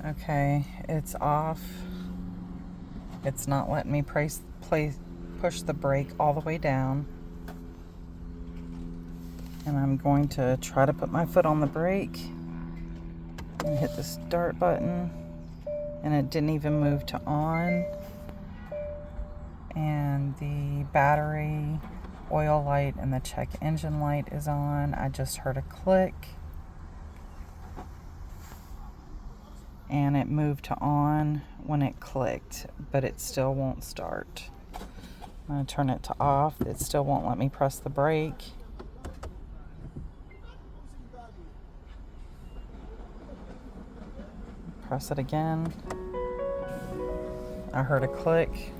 Okay, it's off. It's not letting me push the brake all the way down. And I'm going to try to put my foot on the brake and hit the start button. And it didn't even move to on. And the battery, oil light, and the check engine light is on. I just heard a click. And it moved to on when it clicked, but it still won't start. I'm going to turn it to off. It still won't let me press the brake. Press it again. I heard a click.